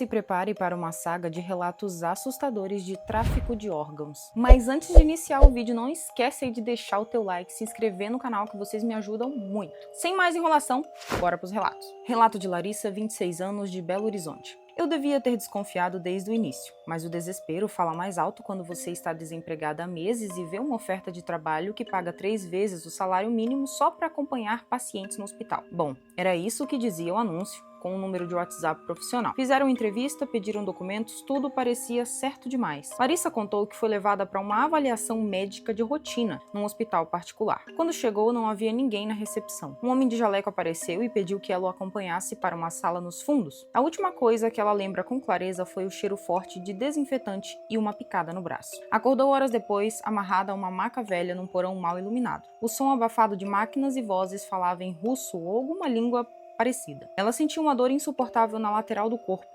Se prepare para uma saga de relatos assustadores de tráfico de órgãos. Mas antes de iniciar o vídeo, não esquece aí de deixar o teu like, se inscrever no canal que vocês me ajudam muito. Sem mais enrolação, bora para os relatos. Relato de Larissa, 26 anos, de Belo Horizonte. Eu devia ter desconfiado desde o início, mas o desespero fala mais alto quando você está desempregada há meses e vê uma oferta de trabalho que paga 3 vezes o salário mínimo só para acompanhar pacientes no hospital. Bom, era isso que dizia o anúncio, com um número de WhatsApp profissional. Fizeram entrevista, pediram documentos, tudo parecia certo demais. Larissa contou que foi levada para uma avaliação médica de rotina, num hospital particular. Quando chegou, não havia ninguém na recepção. Um homem de jaleco apareceu e pediu que ela o acompanhasse para uma sala nos fundos. A última coisa que ela lembra com clareza foi o cheiro forte de desinfetante e uma picada no braço. Acordou horas depois, amarrada a uma maca velha num porão mal iluminado. O som abafado de máquinas e vozes falava em russo ou alguma língua parecida. Ela sentiu uma dor insuportável na lateral do corpo.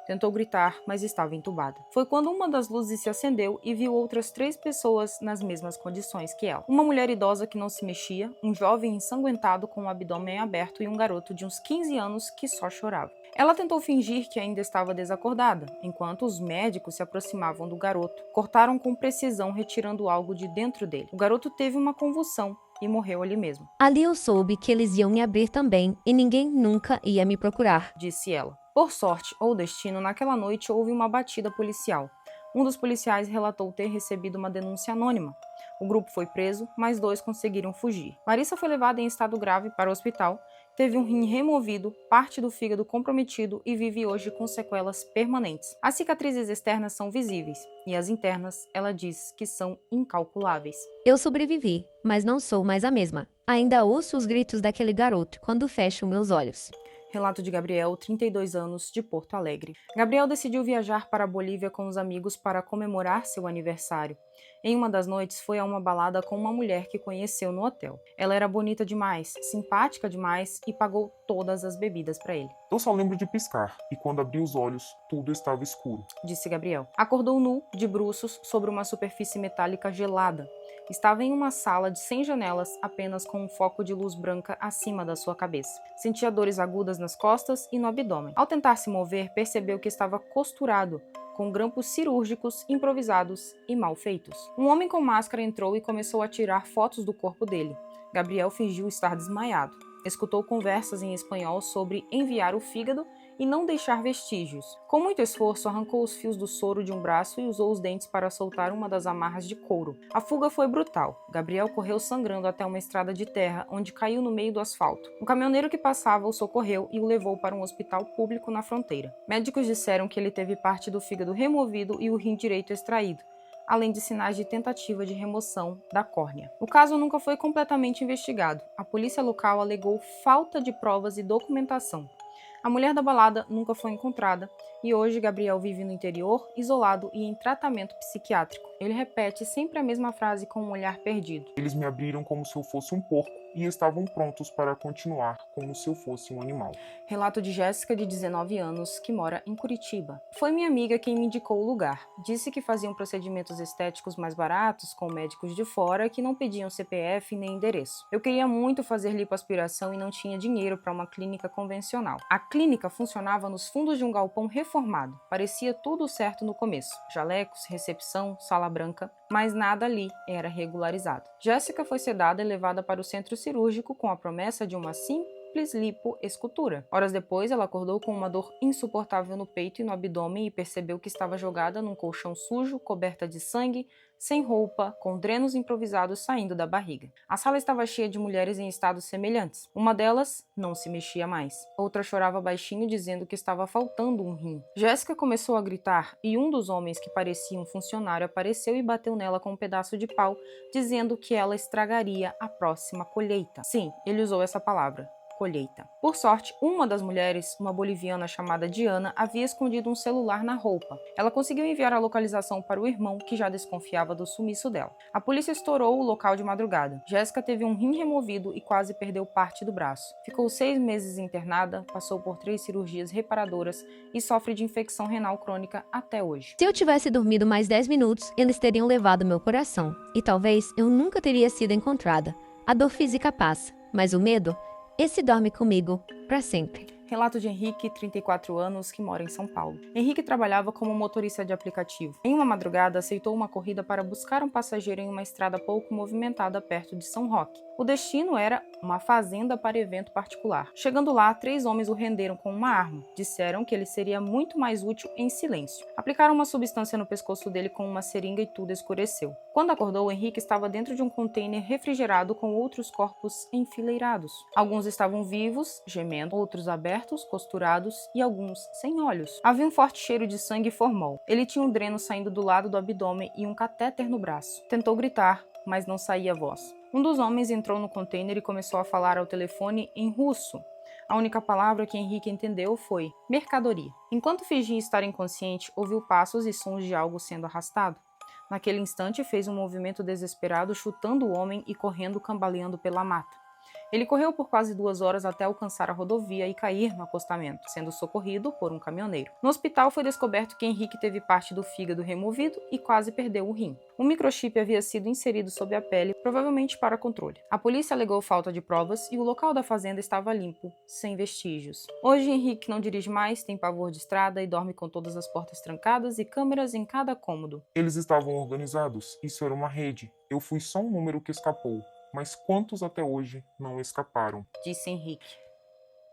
Tentou gritar, mas estava entubada. Foi quando uma das luzes se acendeu e viu outras 3 pessoas nas mesmas condições que ela. Uma mulher idosa que não se mexia, um jovem ensanguentado com o abdômen aberto e um garoto de uns 15 anos que só chorava. Ela tentou fingir que ainda estava desacordada, enquanto os médicos se aproximavam do garoto. Cortaram com precisão, retirando algo de dentro dele. O garoto teve uma convulsão e morreu ali mesmo. Ali eu soube que eles iam me abrir também e ninguém nunca ia me procurar, disse ela. Por sorte ou destino, naquela noite houve uma batida policial. Um dos policiais relatou ter recebido uma denúncia anônima. O grupo foi preso, mas 2 conseguiram fugir. Larissa foi levada em estado grave para o hospital, teve um rim removido, parte do fígado comprometido e vive hoje com sequelas permanentes. As cicatrizes externas são visíveis e as internas, ela diz que são incalculáveis. Eu sobrevivi, mas não sou mais a mesma. Ainda ouço os gritos daquele garoto quando fecho meus olhos. Relato de Gabriel, 32 anos, de Porto Alegre. Gabriel decidiu viajar para a Bolívia com os amigos para comemorar seu aniversário. Em uma das noites, foi a uma balada com uma mulher que conheceu no hotel. Ela era bonita demais, simpática demais e pagou todas as bebidas para ele. Eu só lembro de piscar, e quando abri os olhos, tudo estava escuro, disse Gabriel. Acordou nu, de bruços, sobre uma superfície metálica gelada. Estava em uma sala sem janelas, apenas com um foco de luz branca acima da sua cabeça. Sentia dores agudas nas costas e no abdômen. Ao tentar se mover, percebeu que estava costurado, com grampos cirúrgicos improvisados e mal feitos. Um homem com máscara entrou e começou a tirar fotos do corpo dele. Gabriel fingiu estar desmaiado. Escutou conversas em espanhol sobre enviar o fígado e não deixar vestígios. Com muito esforço, arrancou os fios do soro de um braço e usou os dentes para soltar uma das amarras de couro. A fuga foi brutal. Gabriel correu sangrando até uma estrada de terra, onde caiu no meio do asfalto. Um caminhoneiro que passava o socorreu e o levou para um hospital público na fronteira. Médicos disseram que ele teve parte do fígado removido e o rim direito extraído, além de sinais de tentativa de remoção da córnea. O caso nunca foi completamente investigado. A polícia local alegou falta de provas e documentação. A mulher da balada nunca foi encontrada e hoje Gabriel vive no interior, isolado e em tratamento psiquiátrico. Ele repete sempre a mesma frase com um olhar perdido. Eles me abriram como se eu fosse um porco e estavam prontos para continuar como se eu fosse um animal. Relato de Jéssica, de 19 anos, que mora em Curitiba. Foi minha amiga quem me indicou o lugar. Disse que faziam procedimentos estéticos mais baratos, com médicos de fora, que não pediam CPF nem endereço. Eu queria muito fazer lipoaspiração e não tinha dinheiro para uma clínica convencional. A clínica funcionava nos fundos de um galpão reformado. Parecia tudo certo no começo. Jalecos, recepção, sala branca, mas nada ali era regularizado. Jéssica foi sedada e levada para o centro cirúrgico com a promessa de uma simples lipoescultura. Horas depois, ela acordou com uma dor insuportável no peito e no abdômen e percebeu que estava jogada num colchão sujo, coberta de sangue, sem roupa, com drenos improvisados saindo da barriga. A sala estava cheia de mulheres em estados semelhantes. Uma delas não se mexia mais. Outra chorava baixinho, dizendo que estava faltando um rim. Jéssica começou a gritar e um dos homens que parecia um funcionário apareceu e bateu nela com um pedaço de pau, dizendo que ela estragaria a próxima colheita. Sim, ele usou essa palavra. Colheita. Por sorte, uma das mulheres, uma boliviana chamada Diana, havia escondido um celular na roupa. Ela conseguiu enviar a localização para o irmão, que já desconfiava do sumiço dela. A polícia estourou o local de madrugada. Jéssica teve um rim removido e quase perdeu parte do braço. Ficou 6 meses internada, passou por 3 cirurgias reparadoras e sofre de infecção renal crônica até hoje. Se eu tivesse dormido mais 10 minutos, eles teriam levado meu coração. E talvez eu nunca teria sido encontrada. A dor física passa, mas o medo, esse dorme comigo para sempre. Relato de Henrique, 34 anos, que mora em São Paulo. Henrique trabalhava como motorista de aplicativo. Em uma madrugada, aceitou uma corrida para buscar um passageiro em uma estrada pouco movimentada perto de São Roque. O destino era uma fazenda para evento particular. Chegando lá, 3 homens o renderam com uma arma. Disseram que ele seria muito mais útil em silêncio. Aplicaram uma substância no pescoço dele com uma seringa e tudo escureceu. Quando acordou, Henrique estava dentro de um container refrigerado com outros corpos enfileirados. Alguns estavam vivos, gemendo, outros abertos, costurados e alguns sem olhos. Havia um forte cheiro de sangue e formol. Ele tinha um dreno saindo do lado do abdômen e um catéter no braço. Tentou gritar, mas não saía voz. Um dos homens entrou no container e começou a falar ao telefone em russo. A única palavra que Henrique entendeu foi mercadoria. Enquanto fingia estar inconsciente, ouviu passos e sons de algo sendo arrastado. Naquele instante, fez um movimento desesperado, chutando o homem e correndo, cambaleando pela mata. Ele correu por quase 2 horas até alcançar a rodovia e cair no acostamento, sendo socorrido por um caminhoneiro. No hospital foi descoberto que Henrique teve parte do fígado removido e quase perdeu o rim. Um microchip havia sido inserido sob a pele, provavelmente para controle. A polícia alegou falta de provas e o local da fazenda estava limpo, sem vestígios. Hoje Henrique não dirige mais, tem pavor de estrada e dorme com todas as portas trancadas e câmeras em cada cômodo. Eles estavam organizados, isso era uma rede. Eu fui só um número que escapou. Mas quantos até hoje não escaparam? Disse Henrique.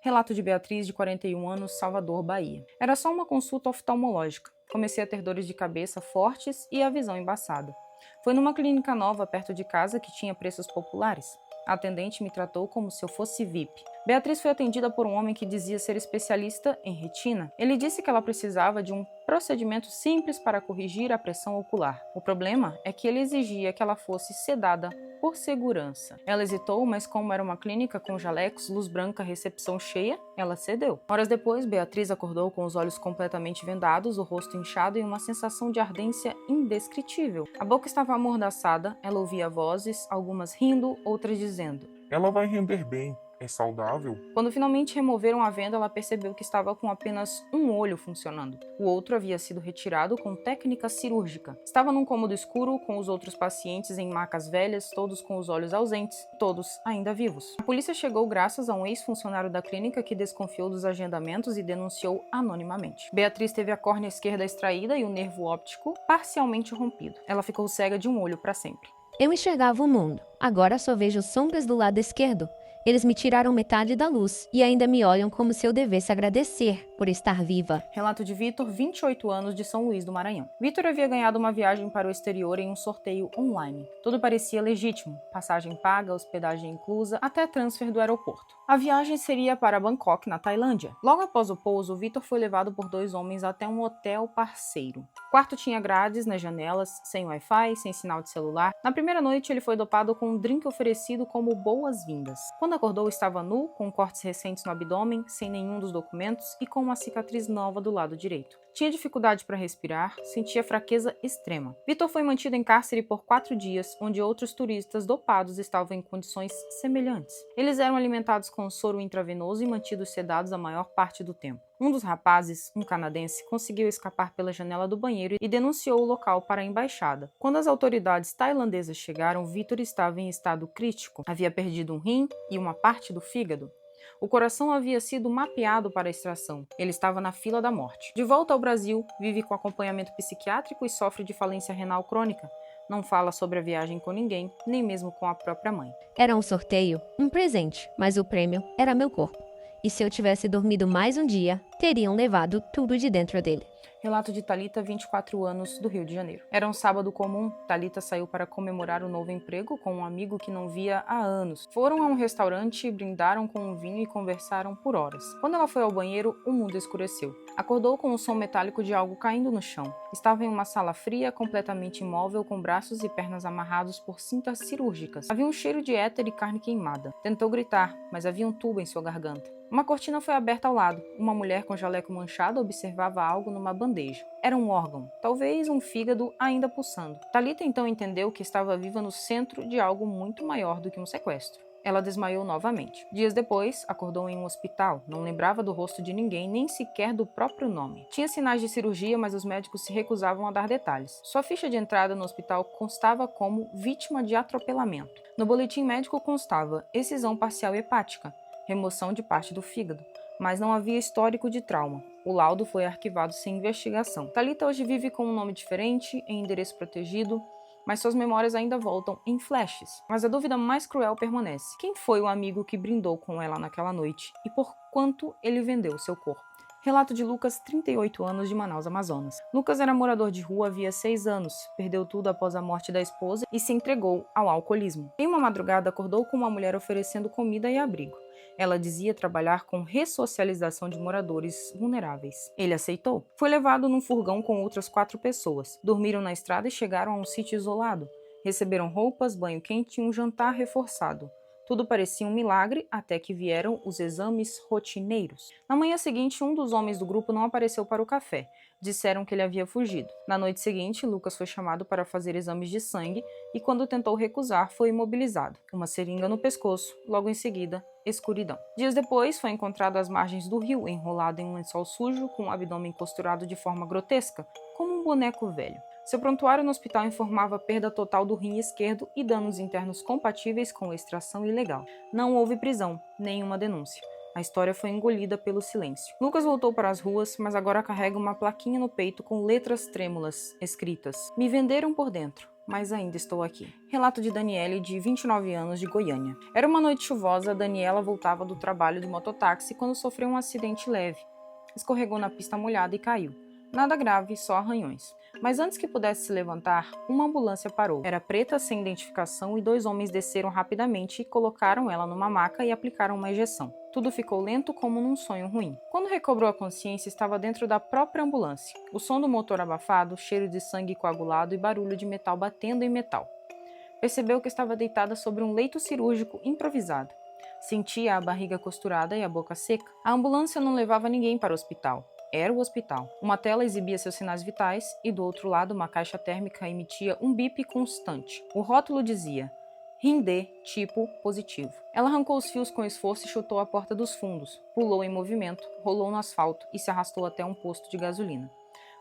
Relato de Beatriz, de 41 anos, Salvador, Bahia. Era só uma consulta oftalmológica. Comecei a ter dores de cabeça fortes e a visão embaçada. Foi numa clínica nova perto de casa que tinha preços populares. A atendente me tratou como se eu fosse VIP. Beatriz foi atendida por um homem que dizia ser especialista em retina. Ele disse que ela precisava de um procedimento simples para corrigir a pressão ocular. O problema é que ele exigia que ela fosse sedada por segurança. Ela hesitou, mas como era uma clínica com jalecos, luz branca, recepção cheia, ela cedeu. Horas depois, Beatriz acordou com os olhos completamente vendados, o rosto inchado e uma sensação de ardência indescritível. A boca estava amordaçada, ela ouvia vozes, algumas rindo, outras dizendo: Ela vai render bem. É saudável? Quando finalmente removeram a venda, ela percebeu que estava com apenas um olho funcionando. O outro havia sido retirado com técnica cirúrgica. Estava num cômodo escuro com os outros pacientes em macas velhas, todos com os olhos ausentes, todos ainda vivos. A polícia chegou graças a um ex-funcionário da clínica que desconfiou dos agendamentos e denunciou anonimamente. Beatriz teve a córnea esquerda extraída e o nervo óptico parcialmente rompido. Ela ficou cega de um olho para sempre. Eu enxergava o mundo. Agora só vejo sombras do lado esquerdo. Eles me tiraram metade da luz e ainda me olham como se eu devesse agradecer por estar viva. Relato de Vitor, 28 anos, de São Luís do Maranhão. Vitor havia ganhado uma viagem para o exterior em um sorteio online. Tudo parecia legítimo. Passagem paga, hospedagem inclusa, até transfer do aeroporto. A viagem seria para Bangkok, na Tailândia. Logo após o pouso, Vitor foi levado por 2 homens até um hotel parceiro. O quarto tinha grades nas janelas, sem Wi-Fi, sem sinal de celular. Na primeira noite, ele foi dopado com um drink oferecido como boas-vindas. Quando acordou, estava nu, com cortes recentes no abdômen, sem nenhum dos documentos e com uma cicatriz nova do lado direito. Tinha dificuldade para respirar, sentia fraqueza extrema. Vitor foi mantido em cárcere por 4 dias, onde outros turistas dopados estavam em condições semelhantes. Eles eram alimentados com soro intravenoso e mantidos sedados a maior parte do tempo. Um dos rapazes, um canadense, conseguiu escapar pela janela do banheiro e denunciou o local para a embaixada. Quando as autoridades tailandesas chegaram, Vitor estava em estado crítico. Havia perdido um rim e uma parte do fígado. O coração havia sido mapeado para a extração. Ele estava na fila da morte. De volta ao Brasil, vive com acompanhamento psiquiátrico e sofre de falência renal crônica. Não fala sobre a viagem com ninguém, nem mesmo com a própria mãe. Era um sorteio, um presente, mas o prêmio era meu corpo. E se eu tivesse dormido mais um dia, teriam levado tudo de dentro dele. Relato de Thalita, 24 anos, do Rio de Janeiro. Era um sábado comum. Thalita saiu para comemorar o novo emprego com um amigo que não via há anos. Foram a um restaurante, brindaram com um vinho e conversaram por horas. Quando ela foi ao banheiro, o mundo escureceu. Acordou com o som metálico de algo caindo no chão. Estava em uma sala fria, completamente imóvel, com braços e pernas amarrados por cintas cirúrgicas. Havia um cheiro de éter e carne queimada. Tentou gritar, mas havia um tubo em sua garganta. Uma cortina foi aberta ao lado. Uma mulher com jaleco manchado observava algo numa bandeja. Era um órgão, talvez um fígado ainda pulsando. Thalita então entendeu que estava viva no centro de algo muito maior do que um sequestro. Ela desmaiou novamente. Dias depois, acordou em um hospital. Não lembrava do rosto de ninguém, nem sequer do próprio nome. Tinha sinais de cirurgia, mas os médicos se recusavam a dar detalhes. Sua ficha de entrada no hospital constava como vítima de atropelamento. No boletim médico constava excisão parcial hepática, remoção de parte do fígado, mas não havia histórico de trauma. O laudo foi arquivado sem investigação. Thalita hoje vive com um nome diferente, em endereço protegido, mas suas memórias ainda voltam em flashes. Mas a dúvida mais cruel permanece. Quem foi o amigo que brindou com ela naquela noite e por quanto ele vendeu seu corpo? Relato de Lucas, 38 anos, de Manaus, Amazonas. Lucas era morador de rua havia 6 anos, perdeu tudo após a morte da esposa e se entregou ao alcoolismo. Em uma madrugada, acordou com uma mulher oferecendo comida e abrigo. Ela dizia trabalhar com ressocialização de moradores vulneráveis. Ele aceitou. Foi levado num furgão com outras 4 pessoas. Dormiram na estrada e chegaram a um sítio isolado. Receberam roupas, banho quente e um jantar reforçado. Tudo parecia um milagre até que vieram os exames rotineiros. Na manhã seguinte, um dos homens do grupo não apareceu para o café. Disseram que ele havia fugido. Na noite seguinte, Lucas foi chamado para fazer exames de sangue e, quando tentou recusar, foi imobilizado. Uma seringa no pescoço, logo em seguida, escuridão. Dias depois, foi encontrado às margens do rio, enrolado em um lençol sujo, com o abdômen costurado de forma grotesca, como um boneco velho. Seu prontuário no hospital informava perda total do rim esquerdo e danos internos compatíveis com extração ilegal. Não houve prisão, nenhuma denúncia. A história foi engolida pelo silêncio. Lucas voltou para as ruas, mas agora carrega uma plaquinha no peito com letras trêmulas, escritas: "Me venderam por dentro, mas ainda estou aqui." Relato de Daniele, de 29 anos, de Goiânia. Era uma noite chuvosa, Daniela voltava do trabalho de mototáxi quando sofreu um acidente leve. Escorregou na pista molhada e caiu. Nada grave, só arranhões. Mas antes que pudesse se levantar, uma ambulância parou. Era preta, sem identificação, e 2 homens desceram rapidamente e colocaram ela numa maca e aplicaram uma injeção. Tudo ficou lento como num sonho ruim. Quando recobrou a consciência, estava dentro da própria ambulância. O som do motor abafado, cheiro de sangue coagulado e barulho de metal batendo em metal. Percebeu que estava deitada sobre um leito cirúrgico improvisado. Sentia a barriga costurada e a boca seca. A ambulância não levava ninguém para o hospital. Era o hospital. Uma tela exibia seus sinais vitais e, do outro lado, uma caixa térmica emitia um bip constante. O rótulo dizia: "Rim D, tipo positivo." Ela arrancou os fios com esforço e chutou a porta dos fundos. Pulou em movimento, rolou no asfalto e se arrastou até um posto de gasolina.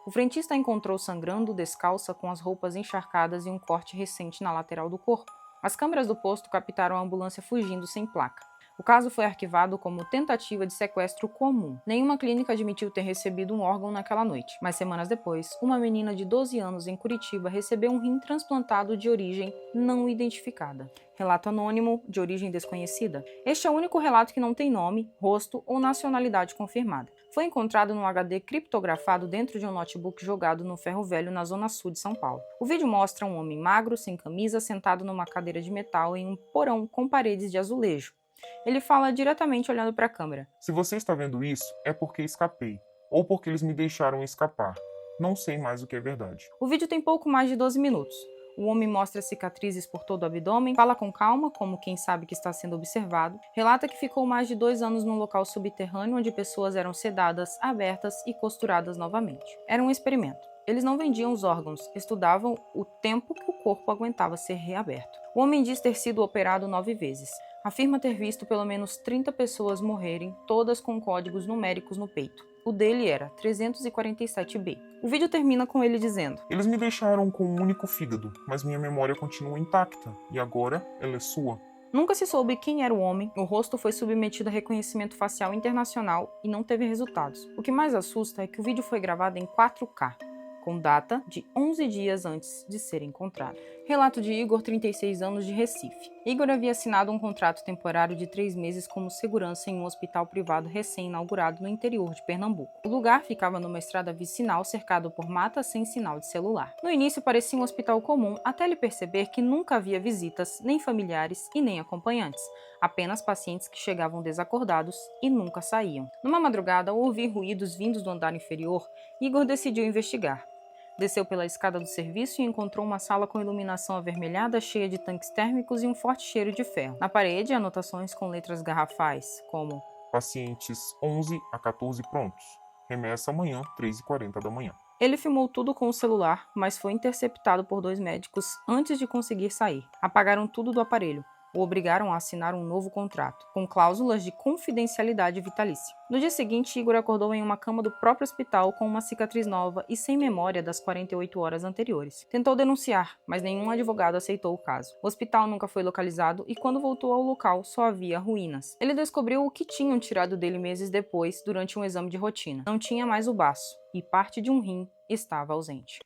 O frentista a encontrou sangrando, descalça, com as roupas encharcadas e um corte recente na lateral do corpo. As câmeras do posto captaram a ambulância fugindo sem placa. O caso foi arquivado como tentativa de sequestro comum. Nenhuma clínica admitiu ter recebido um órgão naquela noite, mas semanas depois, uma menina de 12 anos em Curitiba recebeu um rim transplantado de origem não identificada. Relato anônimo, de origem desconhecida. Este é o único relato que não tem nome, rosto ou nacionalidade confirmada. Foi encontrado num HD criptografado dentro de um notebook jogado no ferro velho na zona sul de São Paulo. O vídeo mostra um homem magro, sem camisa, sentado numa cadeira de metal em um porão com paredes de azulejo. Ele fala diretamente olhando para a câmera. Se você está vendo isso, é porque escapei, ou porque eles me deixaram escapar. Não sei mais o que é verdade. O vídeo tem pouco mais de 12 minutos. O homem mostra cicatrizes por todo o abdômen, fala com calma, como quem sabe que está sendo observado, relata que ficou mais de 2 anos num local subterrâneo onde pessoas eram sedadas, abertas e costuradas novamente. Era um experimento. Eles não vendiam os órgãos, estudavam o tempo que o corpo aguentava ser reaberto. O homem diz ter sido operado 9 vezes. Afirma ter visto pelo menos 30 pessoas morrerem, todas com códigos numéricos no peito. O dele era 347B. O vídeo termina com ele dizendo: Eles me deixaram com um único fígado, mas minha memória continua intacta, e agora ela é sua. Nunca se soube quem era o homem, o rosto foi submetido a reconhecimento facial internacional e não teve resultados. O que mais assusta é que o vídeo foi gravado em 4K. Com data de 11 dias antes de ser encontrado. Relato de Igor, 36 anos, de Recife. Igor havia assinado um contrato temporário de 3 meses como segurança em um hospital privado recém-inaugurado no interior de Pernambuco. O lugar ficava numa estrada vicinal cercado por mata sem sinal de celular. No início parecia um hospital comum, até ele perceber que nunca havia visitas, nem familiares e nem acompanhantes. Apenas pacientes que chegavam desacordados e nunca saíam. Numa madrugada, ao ouvir ruídos vindos do andar inferior, Igor decidiu investigar. Desceu pela escada do serviço e encontrou uma sala com iluminação avermelhada, cheia de tanques térmicos e um forte cheiro de ferro. Na parede, anotações com letras garrafais, como: Pacientes 11 a 14 prontos. Remessa amanhã, 3h40 da manhã. Ele filmou tudo com o celular, mas foi interceptado por 2 médicos antes de conseguir sair. Apagaram tudo do aparelho. o obrigaram a assinar um novo contrato, com cláusulas de confidencialidade vitalícia. No dia seguinte, Igor acordou em uma cama do próprio hospital com uma cicatriz nova e sem memória das 48 horas anteriores. Tentou denunciar, mas nenhum advogado aceitou o caso. O hospital nunca foi localizado e quando voltou ao local só havia ruínas. Ele descobriu o que tinham tirado dele meses depois, durante um exame de rotina. Não tinha mais o baço e parte de um rim estava ausente.